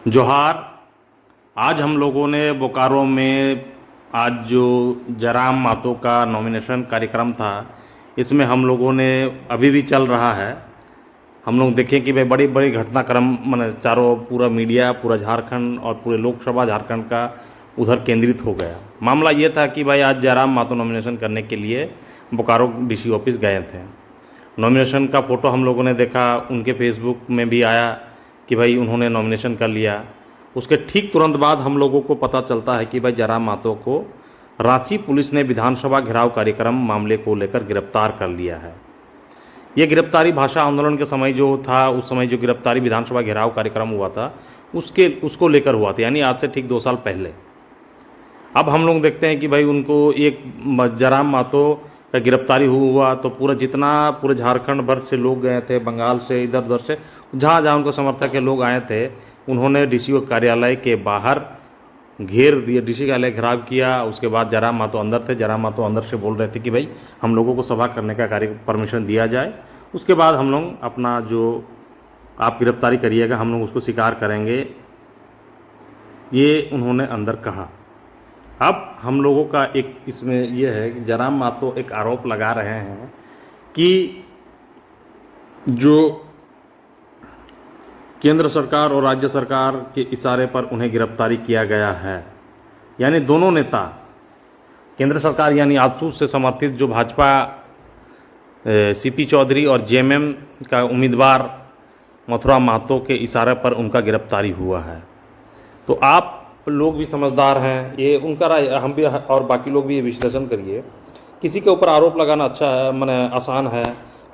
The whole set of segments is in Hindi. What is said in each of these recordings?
जोहार। आज हम लोगों ने बोकारो में आज जो जयराम मातो का नॉमिनेशन कार्यक्रम था, इसमें हम लोगों ने, अभी भी चल रहा है, हम लोग देखें कि भाई बड़ी बड़ी घटनाक्रम मैंने चारों पूरा मीडिया, पूरा झारखंड और पूरे लोकसभा झारखंड का उधर केंद्रित हो गया। मामला ये था कि भाई आज जयराम मातो नॉमिनेशन करने के लिए बोकारो डीसी ऑफिस गए थे। नॉमिनेशन का फ़ोटो हम लोगों ने देखा, उनके फेसबुक में भी आया कि भाई उन्होंने नॉमिनेशन कर लिया। उसके ठीक तुरंत बाद हम लोगों को पता चलता है कि भाई जयराम मातो को रांची पुलिस ने विधानसभा घेराव कार्यक्रम मामले को लेकर गिरफ्तार कर लिया है। ये गिरफ्तारी भाषा आंदोलन के समय जो था, उस समय जो गिरफ्तारी विधानसभा घेराव कार्यक्रम हुआ था उसको लेकर हुआ था, यानी आज से ठीक 2 साल पहले। अब हम लोग देखते हैं कि भाई उनको एक जयराम मातो का गिरफ्तारी हुआ तो पूरे झारखंड भर से लोग गए थे, बंगाल से, इधर उधर से, जहाँ जहाँ उनको समर्थक के लोग आए थे, उन्होंने डीसी कार्यालय के बाहर घेर दिया, डीसी कार्यालय घेराव किया। उसके बाद जयराम मातो अंदर थे, जयराम मातो अंदर से बोल रहे थे कि भाई हम लोगों को सभा करने का कार्य परमिशन दिया जाए, उसके बाद हम लोग अपना जो आप गिरफ्तारी करिएगा हम लोग उसको स्वीकार करेंगे, ये उन्होंने अंदर कहा। अब हम लोगों का एक इसमें यह है कि जयराम मातो एक आरोप लगा रहे हैं कि जो केंद्र सरकार और राज्य सरकार के इशारे पर उन्हें गिरफ्तारी किया गया है। यानी दोनों नेता, केंद्र सरकार यानी आजसू से समर्थित जो भाजपा सीपी चौधरी और जेएमएम का उम्मीदवार मथुरा महतो के इशारे पर उनका गिरफ्तारी हुआ है। तो आप लोग भी समझदार हैं, ये उनका राय, हम भी और बाकी लोग भी ये विश्लेषण करिए। किसी के ऊपर आरोप लगाना अच्छा है, माने आसान है,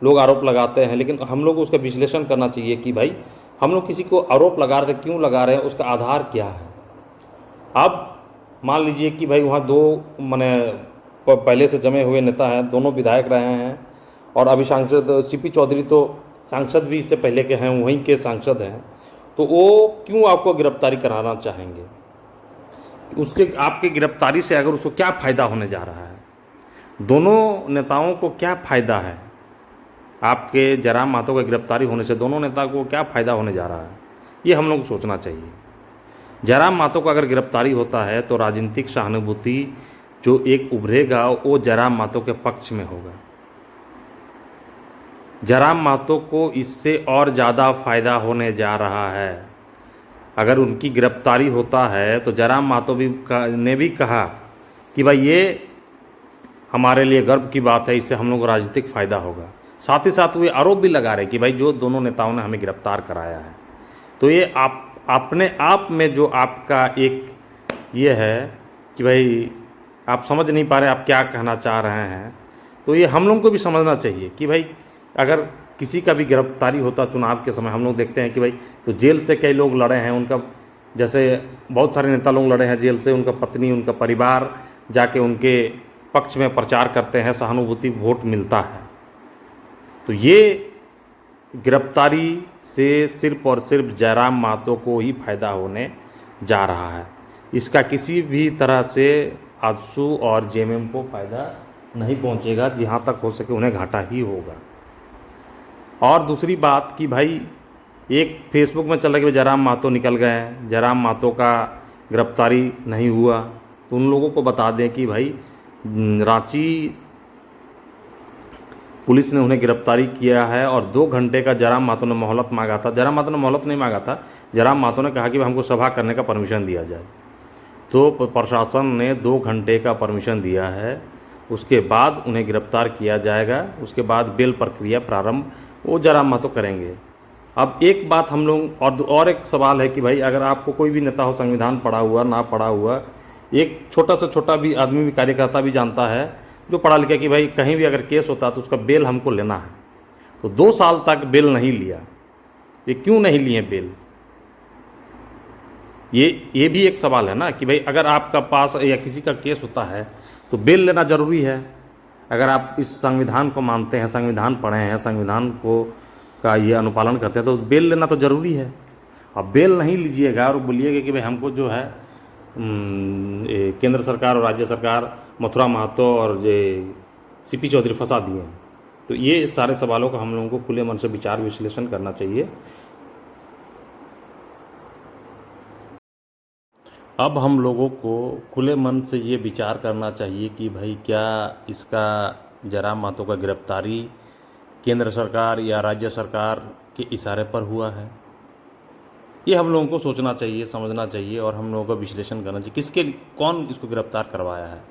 लोग आरोप लगाते हैं, लेकिन हम लोग उसका विश्लेषण करना चाहिए कि भाई हम लोग किसी को आरोप लगा रहे थे, क्यों लगा रहे हैं, उसका आधार क्या है। अब मान लीजिए कि भाई वहाँ दो माने पहले से जमे हुए नेता हैं, दोनों विधायक रहे हैं, और अभी सांसद सीपी चौधरी तो सांसद भी इससे पहले के हैं, वहीं के सांसद हैं, तो वो क्यों आपको गिरफ्तारी कराना चाहेंगे। उसके आपके गिरफ्तारी से अगर उसको क्या फ़ायदा होने जा रहा है, दोनों नेताओं को क्या फ़ायदा है, आपके जयराम मातो की गिरफ्तारी होने से दोनों नेता को क्या फ़ायदा होने जा रहा है, ये हम लोग को सोचना चाहिए। जयराम मातो का अगर गिरफ्तारी होता है तो राजनीतिक सहानुभूति जो एक उभरेगा वो जयराम मातो के पक्ष में होगा। जयराम मातो को इससे और ज़्यादा फ़ायदा होने जा रहा है। अगर उनकी गिरफ्तारी होता है तो जयराम मातो ने भी कहा कि भाई ये हमारे लिए गर्व की बात है, इससे हम लोग को राजनीतिक फ़ायदा होगा। साथ ही साथ वे आरोप भी लगा रहे कि भाई जो दोनों नेताओं ने हमें गिरफ्तार कराया है, तो ये आप अपने आप में जो आपका एक ये है कि भाई आप समझ नहीं पा रहे आप क्या कहना चाह रहे हैं, तो ये हम लोगों को भी समझना चाहिए कि भाई अगर किसी का भी गिरफ्तारी होता चुनाव के समय, हम लोग देखते हैं कि भाई तो जेल से कई लोग लड़े हैं, उनका जैसे बहुत सारे नेता लोग लड़े हैं जेल से, उनका पत्नी, उनका परिवार जाके उनके पक्ष में प्रचार करते हैं, सहानुभूति वोट मिलता है। तो ये गिरफ्तारी से सिर्फ और सिर्फ जयराम मातो को ही फायदा होने जा रहा है, इसका किसी भी तरह से आजसू और जेएमएम को फ़ायदा नहीं पहुंचेगा, जहाँ तक हो सके उन्हें घाटा ही होगा। और दूसरी बात कि भाई एक फेसबुक में चल रहा है कि जयराम मातो निकल गए हैं, जयराम मातो का गिरफ्तारी नहीं हुआ, तो उन लोगों को बता दें कि भाई रांची पुलिस ने उन्हें गिरफ्तारी किया है और 2 घंटे का जयराम मातो ने मोहलत मांगा था। जयराम मातो ने मोहलत नहीं मांगा था, जयराम मातो ने कहा कि हमको सभा करने का परमिशन दिया जाए, तो प्रशासन ने 2 घंटे का परमिशन दिया है। उसके बाद उन्हें गिरफ्तार किया जाएगा, उसके बाद बेल प्रक्रिया प्रारंभ वो जयराम मातो करेंगे। अब एक बात हम लोग और एक सवाल है कि भाई अगर आपको कोई भी नेता हो, संविधान पढ़ा हुआ ना पढ़ा हुआ, एक छोटा से छोटा भी आदमी भी, कार्यकर्ता भी जानता है जो पढ़ा लिखा कि भाई कहीं भी अगर केस होता है तो उसका बेल हमको लेना है। तो 2 साल तक बेल नहीं लिया, ये क्यों नहीं लिए बेल, ये भी एक सवाल है ना कि भाई अगर आपका पास या किसी का केस होता है तो बेल लेना ज़रूरी है। अगर आप इस संविधान को मानते हैं, संविधान पढ़े हैं, संविधान को का ये अनुपालन करते हैं, तो बेल लेना तो ज़रूरी है। अब बेल नहीं लीजिएगा और बोलिएगा कि भाई हमको जो है केंद्र सरकार और राज्य सरकार मथुरा महतो और ये सीपी चौधरी फंसा दिए हैं, तो ये सारे सवालों का हम लोगों को खुले मन से विचार विश्लेषण करना चाहिए। अब हम लोगों को खुले मन से ये विचार करना चाहिए कि भाई क्या इसका जयराम महतो का गिरफ्तारी केंद्र सरकार या राज्य सरकार के इशारे पर हुआ है। ये हम लोगों को सोचना चाहिए, समझना चाहिए और हम लोगों को विश्लेषण करना चाहिए किसके कौन इसको गिरफ्तार करवाया है।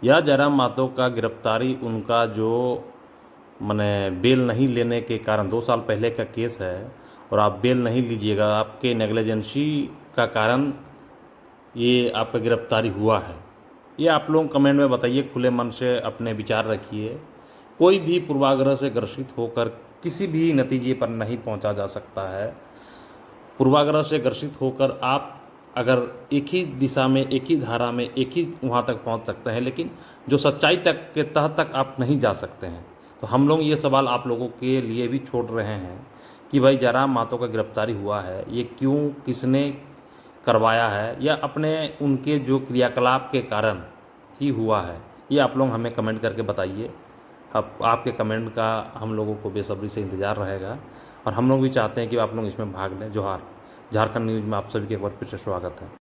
या जयराम महतो का गिरफ्तारी उनका जो माने बेल नहीं लेने के कारण 2 साल पहले का केस है और आप बेल नहीं लीजिएगा, आपके नेग्लिजेंसी का कारण ये आपका गिरफ्तारी हुआ है। ये आप लोग कमेंट में बताइए, खुले मन से अपने विचार रखिए। कोई भी पूर्वाग्रह से ग्रसित होकर किसी भी नतीजे पर नहीं पहुंचा जा सकता है। पूर्वाग्रह से ग्रसित होकर आप अगर एक ही दिशा में, एक ही धारा में, एक ही वहाँ तक पहुँच सकते हैं, लेकिन जो सच्चाई तक के तह तक आप नहीं जा सकते हैं। तो हम लोग ये सवाल आप लोगों के लिए भी छोड़ रहे हैं कि भाई जयराम महतो का गिरफ्तारी हुआ है, ये क्यों, किसने करवाया है, या अपने उनके जो क्रियाकलाप के कारण ही हुआ है। ये आप लोग हमें कमेंट करके बताइए। अब आपके कमेंट का हम लोगों को बेसब्री से इंतज़ार रहेगा और हम लोग भी चाहते हैं कि आप लोग इसमें भाग लें। जोहार। झारखंड न्यूज़ में आप सभी के एक बार फिर से स्वागत है।